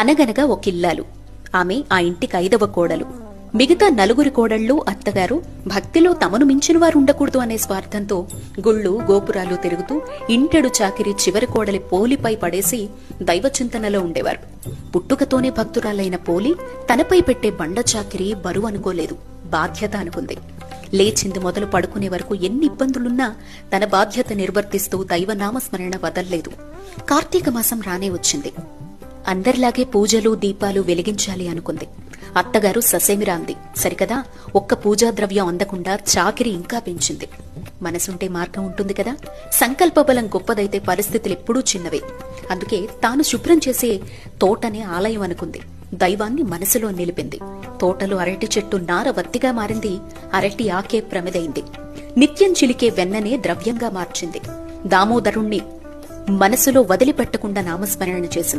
అనగనగా ఒకిల్లాలు. ఆమె ఆ ఇంటికి 5వ కోడలు. మిగతా 4 కోడళ్లు, అత్తగారు భక్తిలో తమను మించిన వారుండకూడదు అనే స్వార్థంతో గుళ్ళు గోపురాలు తిరుగుతూ ఇంటెడు చాకిరి చివరి కోడలి పోలిపై పడేసి దైవచింతనలో ఉండేవారు. పుట్టుకతోనే భక్తురాలైన పోలి తనపై పెట్టే బండ చాకిరి బరువు అనుకోలేదు, బాధ్యత అనుకుంది. లేచింది మొదలు పడుకునే వరకు ఎన్ని ఇబ్బందులున్నా తన బాధ్యత నిర్వర్తిస్తూ దైవనామస్మరణ వదల్లేదు. కార్తీక మాసం రానే వచ్చింది. అందరిలాగే పూజలు దీపాలు వెలిగించాలి అనుకుంది. అత్తగారు ససేమిరా అంది. సరికదా, ఒక్క పూజా ద్రవ్యం అందకుండా చాకిరి ఇంకా పెంచింది. మనసుంటే మార్గం ఉంటుంది కదా. సంకల్ప బలం గొప్పదైతే పరిస్థితులెప్పుడూ చిన్నవే. అందుకే తాను శుభ్రం చేసే తోటనే ఆలయం అనుకుంది. దైవాన్ని మనసులో నిలిపింది. తోటలో అరటి చెట్టు నార వత్తిగా మారింది. అరటి ఆకే ప్రమిదైంది. నిత్యం చిలికే వెన్ననే ద్రవ్యంగా మార్చింది. దామోదరుణ్ణి మనసులో వదిలిపెట్టకుండా నామస్మరణ చేసింది.